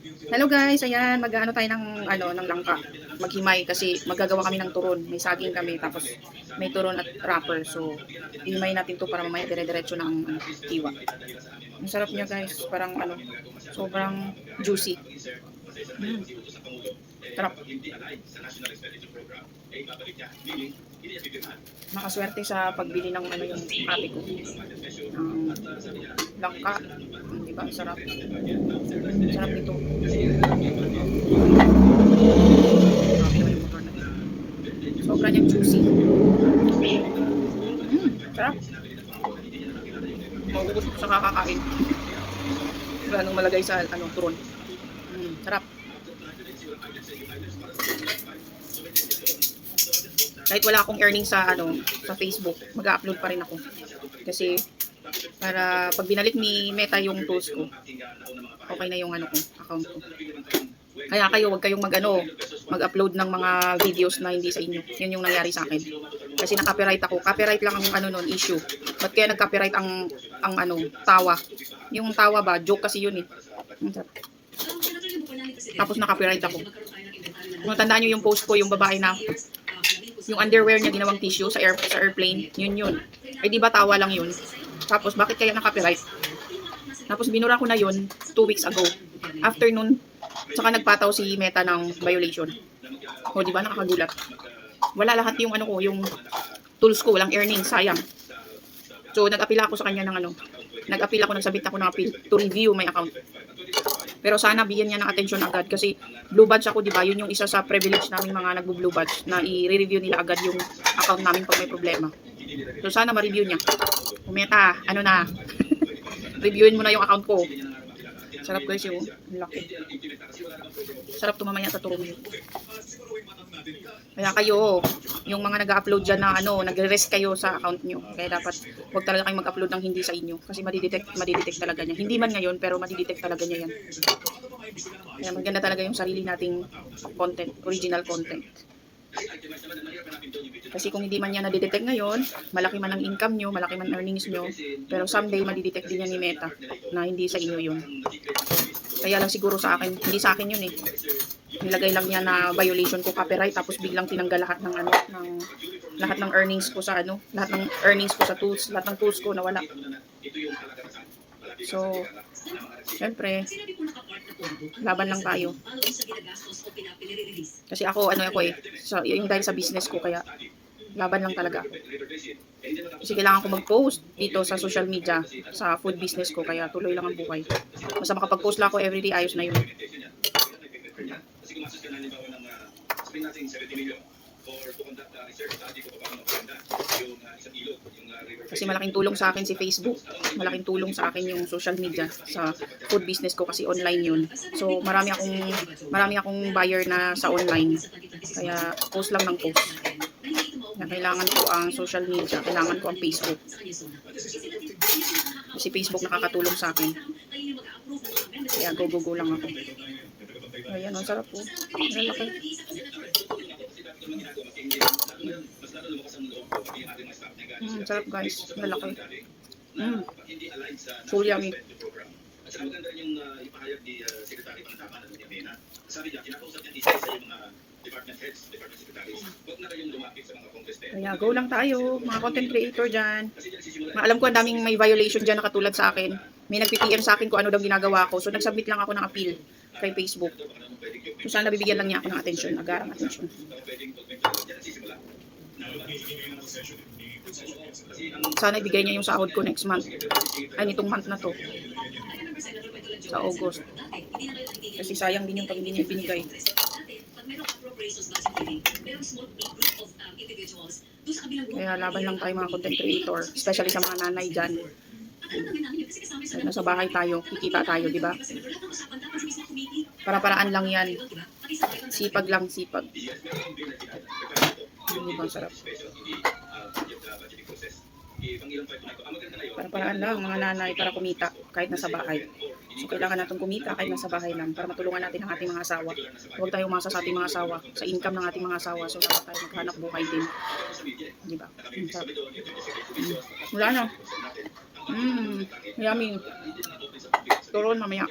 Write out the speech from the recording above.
Hello guys, ayan, mag-ano tayo ng langka. Maghimay kasi magagawa kami ng turon. May saging kami tapos may turon at wrapper. So, hihimay natin 'to para mamaya dire-diretso ng hiwa. Ang sarap niya guys, parang sobrang juicy. Mm, sarap. Nakaswerte sa pagbili ng yung ate ko. Langka. Di ba? Sarap. Sarap nito. Sobra niyang juicy. Sarap. Maubos ko sa kakakain. Wala nang malagay sa turon. Sarap. Kahit wala akong earnings sa sa Facebook, mag-upload pa rin ako. Kasi para pag binalik ni Meta yung tools ko, okay na yung account ko. Kaya kayo, wag kayong mag-upload ng mga videos na hindi sa inyo. Yun yung nangyari sa akin. Kasi na-copyright ako. Copyright lang ang issue. Ba't kaya nag-copyright ang tawa? Yung tawa ba, joke kasi yun eh. Tapos na-copyright ako. Kung tandaan nyo yung post ko, yung babae na yung underwear niya ginawang tissue sa airplane, yun. Ay di ba tawa lang yun? Tapos bakit kaya na-copyright? Tapos binura ko na yun 2 weeks ago. After nun, saka nagpataw si Meta ng violation. O di ba nakakagulat? Wala lahat yung yung tools ko, walang earnings, sayang. So nag-apila ako sa kanya ng nag-apila ako, nagsabit ako ng appeal to review my account. Pero sana bigyan niya ng atensyon agad kasi blue badge ako, di ba? Yun yung isa sa privilege namin mga nagbo-blue badge na i-review nila agad yung account namin pag may problema. So sana ma-review niya. Meta, na? Reviewin mo na yung account ko. Sarap guys yung laki. Sarap to mamaya sa turong. Kaya kayo, yung mga nag-upload dyan na nagre-rest kayo sa account nyo. Kaya dapat huwag talaga kayong mag-upload ng hindi sa inyo. Kasi madidetect talaga niya. Hindi man ngayon, pero madidetect talaga niya yan. Kaya maganda talaga yung sarili nating content, original content. Kasi kung hindi man niya nadidetect ngayon, malaki man ang income nyo, malaki man earnings nyo, pero someday madidetect din yan ni Meta na hindi sa inyo yun. Kaya lang siguro sa akin, hindi sa akin yun eh. Nilagay lang niya na violation ko, copyright, tapos biglang tinanggal lahat ng lahat ng earnings ko sa lahat ng earnings ko sa tools, lahat ng tools ko nawala. So, syempre, laban lang tayo. Kasi ako yung dahil sa business ko, kaya laban lang talaga. Kasi kailangan ko mag-post dito sa social media, sa food business ko, kaya tuloy lang ang buhay. Basta makapag-post lang ako everyday, ayos na yun. Kasi malaking tulong sa akin si Facebook. Malaking tulong sa akin yung social media sa food business ko kasi online yun. So marami akong buyer na sa online. Kaya post lang ng post. Na kailangan ko ang social media, kailangan ko ang Facebook. Kasi Facebook nakakatulong sa akin. Kaya go lang ako. Ayan, ang sarap po. Ang laki. Sarap guys, malaki. So yummy. Kaya go lang tayo, mga content creator dyan. Alam ko ang daming may violation dyan na katulad sa akin. May nag-PM sa akin kung ano daw ginagawa ko. So nagsubmit lang ako ng appeal kay Facebook. So sana bibigyan lang niya ako ng atensyon, agarang atensyon. Sana ibigay niya yung sahod ko next month. Ay, nitong month na to. Sa August. Kasi sayang din yung pag hindi niya ibinigay. Kaya laban lang tayo mga content creator. Especially sa mga nanay dyan. Kahit nasa bahay tayo, kikita tayo, di ba? Para-paraan lang yan. Sipag lang, sipag. Hindi bang sarap? Para-paraan lang mga nanay para kumita kahit nasa bahay. So kailangan natin kumita kahit nasa bahay lang para matulungan natin ang ating mga asawa. Huwag tayo umasa sa ating mga asawa, sa income ng ating mga asawa. So dapat tayo maghanap buhay din. Di ba? Wala na. Yummy. Turon mamaya.